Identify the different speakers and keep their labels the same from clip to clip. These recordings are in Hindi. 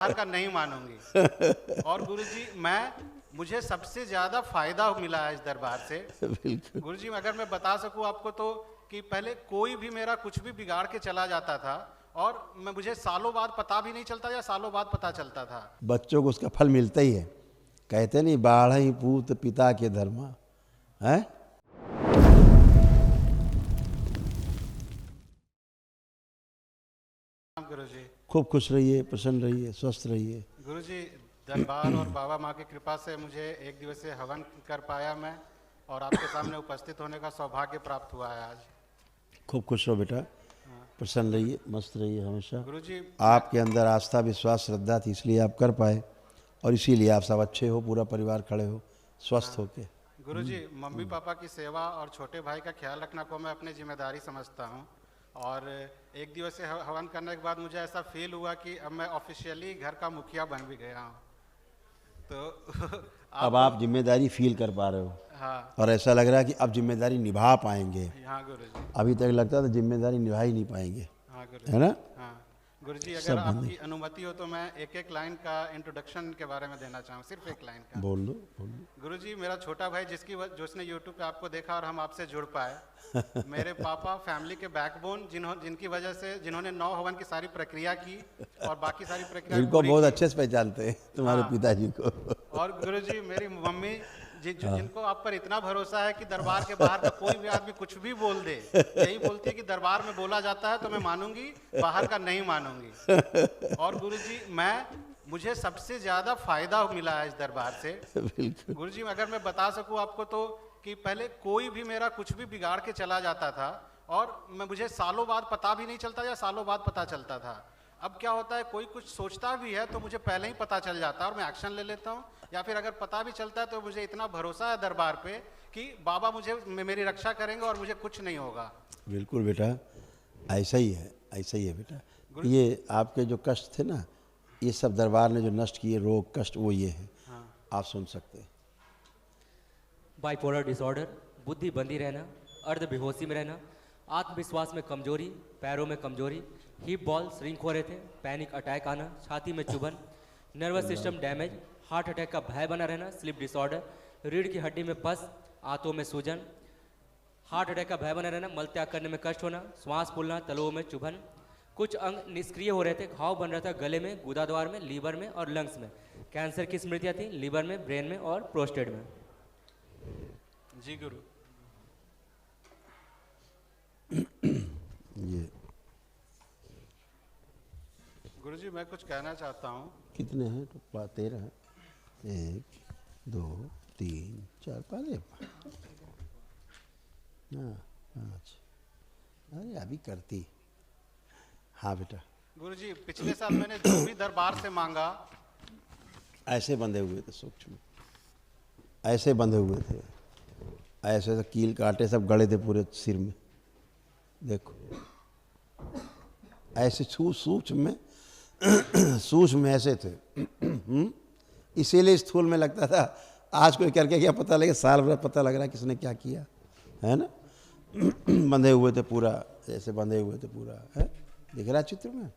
Speaker 1: का नहीं मानूंगी। और गुरुजी मुझे सबसे ज्यादा फायदा मिला है इस दरबार से।
Speaker 2: बिल्कुल
Speaker 1: गुरुजी अगर मैं बता सकूं आपको तो कि पहले कोई भी मेरा कुछ भी बिगाड़ के चला जाता था और मुझे सालों बाद पता भी नहीं चलता या सालों बाद पता चलता था।
Speaker 2: बच्चों को उसका फल मिलता ही है। कहते नहीं बाढ़ ही पूत पिता के धर्मा है।
Speaker 1: गुरुजी
Speaker 2: खूब खुश रहिए, प्रसन्न रहिए, स्वस्थ रहिए।
Speaker 1: गुरुजी दरबार और बाबा माँ की कृपा से मुझे एक दिवसीय हवन कर पाया मैं और आपके सामने उपस्थित होने का सौभाग्य प्राप्त हुआ है आज।
Speaker 2: खूब खुश रहो बेटा, प्रसन्न रहिए, मस्त रहिए हमेशा।
Speaker 1: गुरुजी
Speaker 2: आपके अंदर आस्था, विश्वास, श्रद्धा थी, इसलिए आप कर पाए और इसीलिए आप सब अच्छे हो, पूरा परिवार खड़े हो स्वस्थ होके।
Speaker 1: गुरुजी मम्मी पापा की सेवा और छोटे भाई का ख्याल रखना को मैं अपनी जिम्मेदारी समझता हूँ और एक दिवसीय हवन करने के बाद मुझे ऐसा फील हुआ कि अब मैं ऑफिशियली घर का मुखिया बन भी गया हूँ। तो
Speaker 2: अब आप जिम्मेदारी फील कर पा रहे हो।
Speaker 1: हाँ
Speaker 2: और ऐसा लग रहा है कि अब जिम्मेदारी निभा पाएंगे।
Speaker 1: हाँ गुरुजी।
Speaker 2: अभी तक लगता था जिम्मेदारी निभा ही नहीं पाएंगे,
Speaker 1: हाँ गुरुजी।
Speaker 2: है ना।
Speaker 1: हाँ गुरुजी अगर
Speaker 2: सब
Speaker 1: आपकी अनुमति हो तो मैं एक एक लाइन का इंट्रोडक्शन के बारे में देना चाहूँ, सिर्फ एक लाइन का।
Speaker 2: बोल दो, बोल दो।
Speaker 1: गुरुजी मेरा छोटा भाई जिसने यूट्यूब पे आपको देखा और हम आपसे जुड़ पाए, मेरे पापा फैमिली के बैकबोन जिन्होंने 9 हवन की सारी प्रक्रिया की और बाकी सारी प्रक्रिया
Speaker 2: इनको बहुत अच्छे से पहचानते हैं तुम्हारे पिताजी को।
Speaker 1: और गुरुजी मेरी मम्मी जिनको आप पर इतना भरोसा है कि दरबार के बाहर का कोई भी आदमी कुछ भी बोल दे, यही बोलती है कि दरबार में बोला जाता है तो मैं मानूंगी, बाहर का नहीं मानूंगी। और गुरुजी मुझे सबसे ज्यादा फायदा मिला है इस दरबार से। गुरुजी अगर मैं बता सकूं आपको तो कि पहले कोई भी मेरा कुछ भी बिगाड़ के चला जाता था और मुझे सालों बाद पता भी नहीं चलता या सालों बाद पता चलता था। अब क्या होता है, कोई कुछ सोचता भी है तो मुझे पहले ही पता चल जाता है और मैं एक्शन ले लेता हूँ, या फिर अगर पता भी चलता है तो मुझे इतना भरोसा है दरबार पे कि बाबा मेरी रक्षा करेंगे और मुझे कुछ नहीं होगा।
Speaker 2: बिल्कुल बेटा, ऐसा ही है, ऐसा ही है बेटा। ये आपके जो कष्ट थे ना, ये सब दरबार ने जो नष्ट किए, रोग कष्ट, वो ये है।
Speaker 1: हाँ।
Speaker 2: आप सुन सकते हैं।
Speaker 3: बाइपोलर डिसऑर्डर, बुद्धि बंदी रहना, अर्ध बेहोशी में रहना, आत्मविश्वास में कमजोरी, पैरों में कमजोरी, हिप बॉल श्रिंक हो रहे थे, पैनिक अटैक आना, छाती में चुभन, nervous system damage, heart attack का भय बना रहना, स्लीप डिसऑर्डर, रीढ़ की हड्डी में पस, आंतों में सूजन, हार्ट अटैक का भय बना रहना, मल त्याग करने में कष्ट होना, श्वास फूलना, तलुओं में चुभन, कुछ अंग निष्क्रिय हो रहे थे, घाव बन रहा था गले में, गुदाद्वार में, लीवर में और लंग्स में, कैंसर की स्मृतियाँ थी लीवर में, ब्रेन में और प्रोस्टेट में।
Speaker 1: जी गुरु।
Speaker 2: ये
Speaker 1: गुरुजी मैं कुछ कहना चाहता हूँ।
Speaker 2: कितने हैं तो 13 हैं। 1 2 3 4 5। हाँ 5। अरे अभी करती। हाँ बेटा।
Speaker 1: गुरुजी पिछले साल मैंने जो भी दरबार से मांगा,
Speaker 2: ऐसे बंधे हुए थे सूक्ष्म, ऐसे बंधे हुए थे, ऐसे ऐसे कील कांटे सब गड़े थे पूरे सिर में। देखो ऐसे सूक्ष्म में ऐसे थे। इसीलिए स्थूल में लगता था। आज कोई करके क्या पता लगे, साल भर पता लग रहा है किसने क्या किया, है ना। बंधे हुए थे पूरा, ऐसे बंधे हुए थे पूरा, है दिख रहा है चित्र में।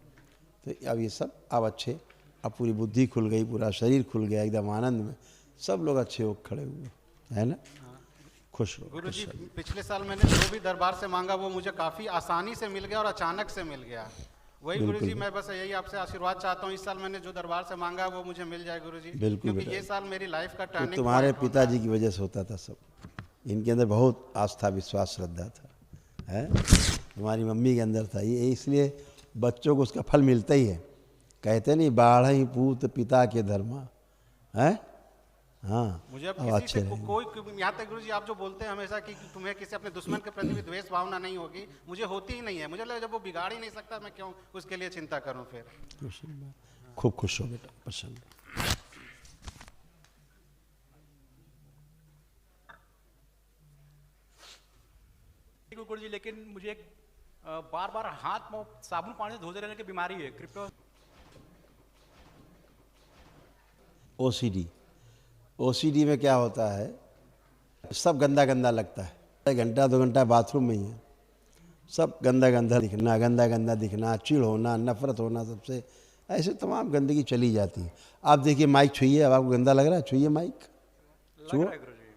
Speaker 2: तो अब ये सब अब अच्छे, अब पूरी बुद्धि खुल गई, पूरा शरीर खुल गया, एकदम आनंद में सब लोग अच्छे हो खड़े हुए, है ना। खुश रहो।
Speaker 1: गुरुजी पिछले साल मैंने जो भी दरबार से मांगा वो मुझे काफी आसानी से मिल गया और अचानक से मिल गया। वही गुरुजी मैं बस यही आपसे आशीर्वाद चाहता हूँ, इस साल मैंने जो दरबार से मांगा वो मुझे मिल जाए गुरुजी, क्योंकि ये साल मेरी लाइफ का टर्निंग
Speaker 2: तुम्हारे पिताजी की वजह से होता था सब। इनके अंदर बहुत आस्था, विश्वास, श्रद्धा था, है। तुम्हारी मम्मी के अंदर था ये, इसलिए बच्चों को उसका फल मिलता ही है। कहते नहीं बाढ़ ही पूत पिता के धर्मा है। हाँ
Speaker 1: मुझे अब किसी से कोई यहाँ तक गुरुजी आप जो बोलते हैं हमेशा कि तुम्हें किसी अपने दुश्मन के प्रति भी द्वेष भावना नहीं होगी, मुझे होती ही नहीं है। मुझे लगा जब वो बिगाड़ ही नहीं सकता मैं क्यों उसके लिए चिंता करूं फिर।
Speaker 2: खूब खुश हो बेटा, प्रसन्न।
Speaker 4: गुरुजी लेकिन मुझे एक बार बार हाथ में साबुन पानी से धोते रहने की बीमारी है, कृपया।
Speaker 2: ओसीडी में क्या होता है, सब गंदा गंदा लगता है। 1 घंटा 2 घंटा बाथरूम में ही है, सब गंदा गंदा दिखना, चिढ़ होना, नफरत होना सबसे, ऐसे तमाम गंदगी चली जाती है। आप देखिए माइक छुइए, अब आपको गंदा लग रहा है, छुइए माइक, छुओ,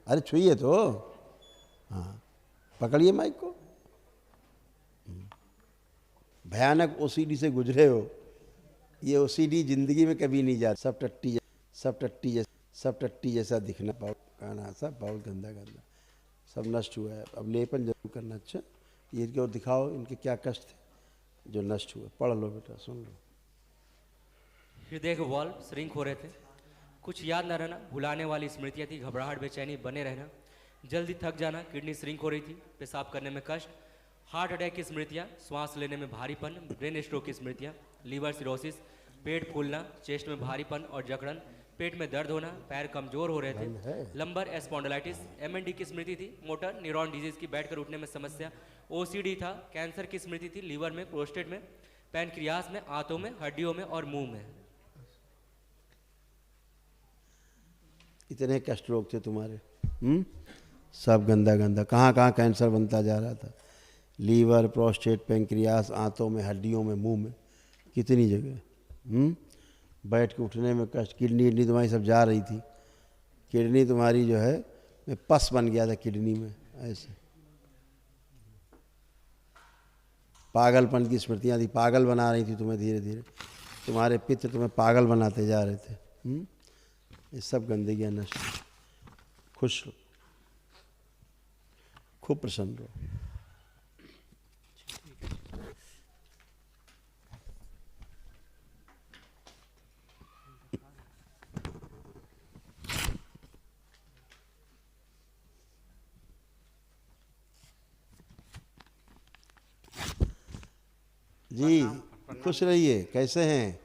Speaker 2: अरे छुइए तो, हाँ पकड़िए माइक को। भयानक ओसीडी से गुजरे हो, ये ओसीडी जिंदगी में कभी नहीं जाता। सब टट्टी जैसा दिखना, कहना सब बहुत गंदा गंदा, सब नष्ट हुआ है। अब लेपन जरूर करना। अच्छा ये क्यों दिखाओ इनके क्या कष्ट थे जो नष्ट हुए। पढ़ लो बेटा, सुन लो।
Speaker 3: हृदय के वॉल्व श्रिंक हो रहे थे, कुछ याद न रहना, भुलाने वाली स्मृतियाँ थी, घबराहट बेचैनी बने रहना, जल्दी थक जाना, किडनी श्रिंक हो रही थी, पेशाब करने में कष्ट, हार्ट अटैक की स्मृतियाँ, श्वास लेने में भारीपन, ब्रेन स्ट्रोक की स्मृतियाँ, लीवर सिरोसिस, पेट फूलना, चेस्ट में भारीपन और जकड़न, पेट में दर्द होना, पैर कमजोर हो रहे थे, लंबर स्पॉन्डिलाइटिस, एमएनडी की स्मृति थी, मोटर न्यूरॉन डिजीज की बैठकर उठने में समस्या, ओसीडी था, कैंसर की स्मृति थी, लीवर में, प्रोस्टेट में, पैनक्रियास में, आंतों में, हड्डियों में और मुंह में।
Speaker 2: इतने कष्ट रोग थे तुम्हारे, सब गंदा गंदा, कहाँ कहाँ कैंसर बनता जा रहा था, लीवर, प्रोस्टेट, पैंक्रियास, आंतों में, हड्डियों में, मुंह में, कितनी जगह। बैठ के उठने में कष्ट, किडनी तुम्हारी सब जा रही थी, किडनी तुम्हारी जो है मैं पस बन गया था किडनी में, ऐसे पागलपन की स्मृतियाँ थी, पागल बना रही थी तुम्हें धीरे धीरे, तुम्हारे पित्र तुम्हें पागल बनाते जा रहे थे। ये सब गंदगियाँ नष्ट। खुश रहो, खूब प्रसन्न रहो। जी खुश रहिए, कैसे हैं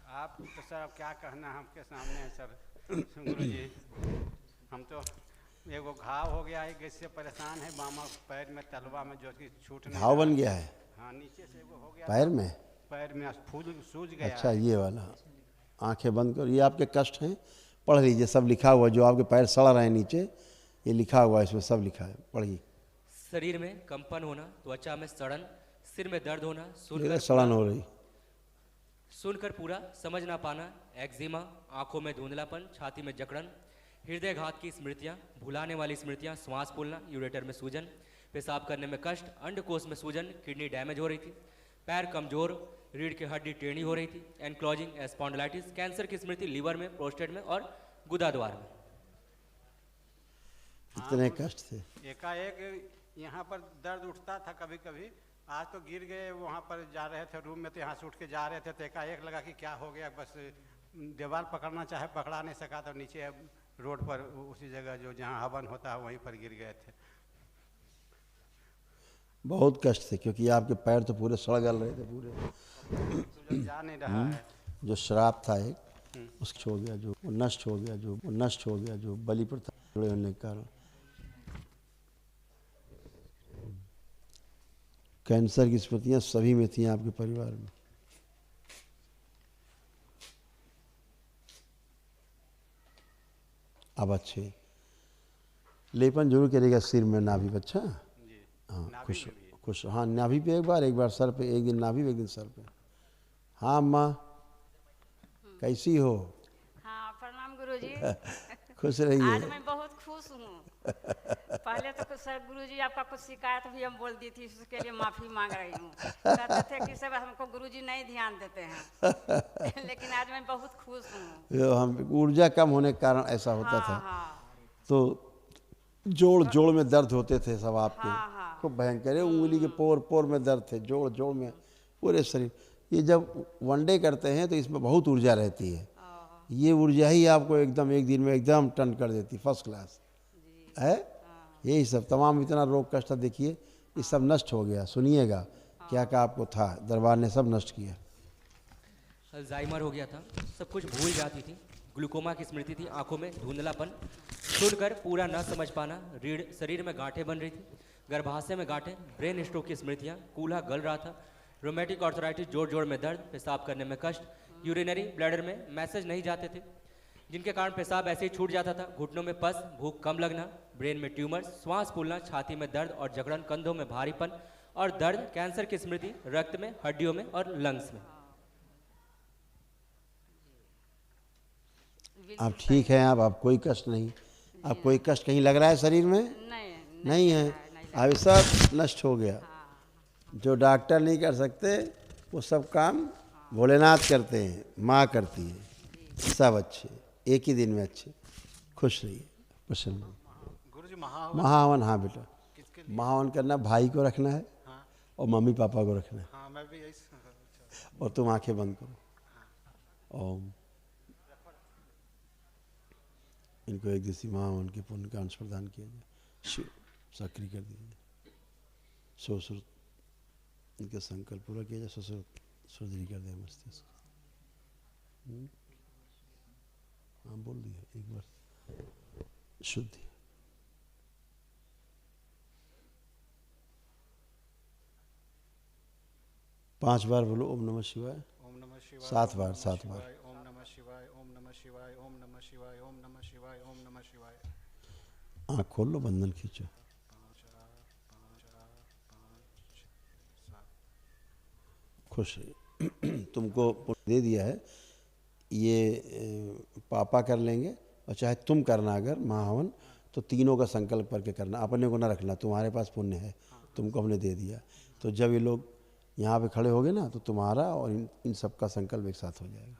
Speaker 1: आप? तो सर अब क्या कहना है आपके सामने है सर। गुरु जी हम तो एगो घाव हो गया है, इससे परेशान है, बामा पैर में तलवा में जो कि छूट नहीं
Speaker 2: घाव बन गया है
Speaker 1: हाँ नीचे से एगो हो गया
Speaker 2: पैर में।
Speaker 1: पैर में फूल सूज गया
Speaker 2: अच्छा
Speaker 1: है।
Speaker 2: ये वाला, आंखें बंद करो, ये आपके कष्ट हैं, पढ़ लीजिए, सब लिखा हुआ, जो आपके पैर सड़ रहे हैं नीचे, ये लिखा हुआ है, इसमें सब लिखा है, पढ़िए।
Speaker 3: शरीर में कंपन होना, त्वचा में सड़न, सिर में दर्द होना,
Speaker 2: सड़न हो रही,
Speaker 3: सुनकर पूरा समझ ना पाना, एक्जिमा, आंखों में धुंधलापन, छाती में जकड़न, हृदय घात की स्मृतियाँ, भुलाने वाली स्मृतियाँ, श्वास फूलना, यूरेटर में सूजन, पेशाब करने में कष्ट, अंडकोश में सूजन, किडनी डैमेज हो रही थी, पैर कमजोर, रीढ़ की हड्डी टेढ़ी हो रही थी, एनक्लोजिंग स्पॉन्डिलाइटिस, कैंसर की स्मृति लीवर में, प्रोस्टेट में और गुदा द्वार में।
Speaker 2: इतने कष्ट थे।
Speaker 1: एकाएक यहाँ पर दर्द उठता था कभी कभी, आज तो गिर गए, वहाँ पर जा रहे थे रूम में, तो यहाँ से उठ के जा रहे थे, तो एकाएक लगा कि क्या हो गया, बस दीवार पकड़ना चाहे पकड़ा नहीं सका, तो नीचे रोड पर उसी जगह जो जहाँ हवन होता है वहीं पर गिर गए थे।
Speaker 2: बहुत कष्ट थे, क्योंकि आपके पैर तो पूरे सड़ गल रहे थे पूरे,
Speaker 1: तो जा नहीं रहा है।
Speaker 2: जो श्राप था एक, उसको हो गया, जो नष्ट हो गया, जो नष्ट हो गया, जो बलि प्रथा जुड़े होने के कारण। कैंसर की स्मृतियाँ सभी में थी आपके परिवार में। अब अच्छे लेपन जरूर करेगा सिर में, नाभि पे। अच्छा हाँ, खुश खुश, हाँ नाभि पे एक बार सर पे, एक दिन नाभि पे एक दिन सर पे। हाँ अम्मा कैसी हो?
Speaker 5: हाँ प्रणाम गुरुजी।
Speaker 2: खुश रहिए।
Speaker 5: आज मैं बहुत खुश हूँ। पहले तो कुछ सर गुरुजी आपका कुछ शिकायत भी हम बोल दी थी, उसके लिए माफ़ी मांग रही हूँ। कहते थे कि सब हमको गुरुजी नहीं ध्यान देते हैं। लेकिन आज मैं बहुत खुश हूँ।
Speaker 2: हम ऊर्जा कम होने के कारण ऐसा होता था।
Speaker 5: हाँ
Speaker 2: तो जोड़ में दर्द होते थे सब आपके।
Speaker 5: हाँ।
Speaker 2: खूब भयंकर, उंगली के पोर में दर्द थे, जोड़ में, पूरे शरीर। ये जब वनडे करते हैं तो इसमें बहुत ऊर्जा रहती है, ये ऊर्जा ही आपको एकदम एक दिन में एकदम टर्न कर देती, फर्स्ट क्लास है। यही सब तमाम इतना रोग कष्ट देखिए, ये सब नष्ट हो गया। सुनिएगा क्या क्या आपको था, दरबार ने सब नष्ट किया।
Speaker 3: अल्जाइमर हो गया था, सब कुछ भूल जाती थी, ग्लूकोमा की स्मृति थी, आंखों में धुंधलापन, सुनकर पूरा न समझ पाना, रीढ़ शरीर में गांठें बन रही थी, गर्भाशय में गांठें, ब्रेन स्ट्रोक की स्मृतियाँ, कूल्हा गल रहा था, रोमेटिक आर्थराइटिस, जोड़ में दर्द, पेशाब करने में कष्ट, यूरिनरी ब्लैडर में मैसेज नहीं जाते थे, जिनके कारण पेशाब ऐसे ही छूट जाता था, घुटनों में पस, भूख कम लगना, ब्रेन में ट्यूमर, श्वास फूलना, छाती में दर्द और जकड़न, कंधों में भारीपन और दर्द, कैंसर की स्मृति, रक्त में, हड्डियों में और लंग्स में।
Speaker 2: आप ठीक हैं, आप कोई कष्ट नहीं, आप कोई कष्ट कहीं लग रहा है शरीर में? नहीं है। अब सब नष्ट हो गया। जो डॉक्टर नहीं कर सकते वो सब काम भोलेनाथ करते हैं, माँ करती है। सब अच्छे, एक ही दिन में अच्छे। खुश रहिए, प्रसन्न रहिए।
Speaker 1: गुरु जी महाहवन
Speaker 2: महाहवन, हाँ बेटा, महाहवन करना भाई को रखना है और मम्मी पापा को रखना है।
Speaker 1: हाँ मैं भी यही
Speaker 2: और तुम आंखें बंद करो। ओम। इनको एक दिवसीय महाहवन के पुण्य का अंश प्रदान किया जाए। शिव सक्रिय कर दीजिए। ससुर इनका संकल्प पूरा किया जाए। ससुर सर्जरी कर दे मस्तिष्क। हाँ बोल दिया एक बार। शुद्धि। पांच बार बोलो ओम नमः शिवाय।
Speaker 1: ओम नमः शिवाय।
Speaker 2: 7 बार, 7 बार।
Speaker 1: ओम नमः शिवाय, ओम नमः शिवाय, ओम नमः शिवाय, ओम नमः शिवाय, ओम नमः शिवाय।
Speaker 2: आँख खोल लो, बंधन खींचो।
Speaker 1: 5 4 5 7।
Speaker 2: खुश रहिए। तुमको दे दिया है, ये पापा कर लेंगे और चाहे तुम करना अगर महाहवन, तो तीनों का संकल्प करके करना, अपने को ना रखना। तुम्हारे पास पुण्य है, तुमको हमने दे दिया। तो जब ये लोग यहाँ पे खड़े होगे ना, तो तुम्हारा और इन सब का संकल्प एक साथ हो जाएगा।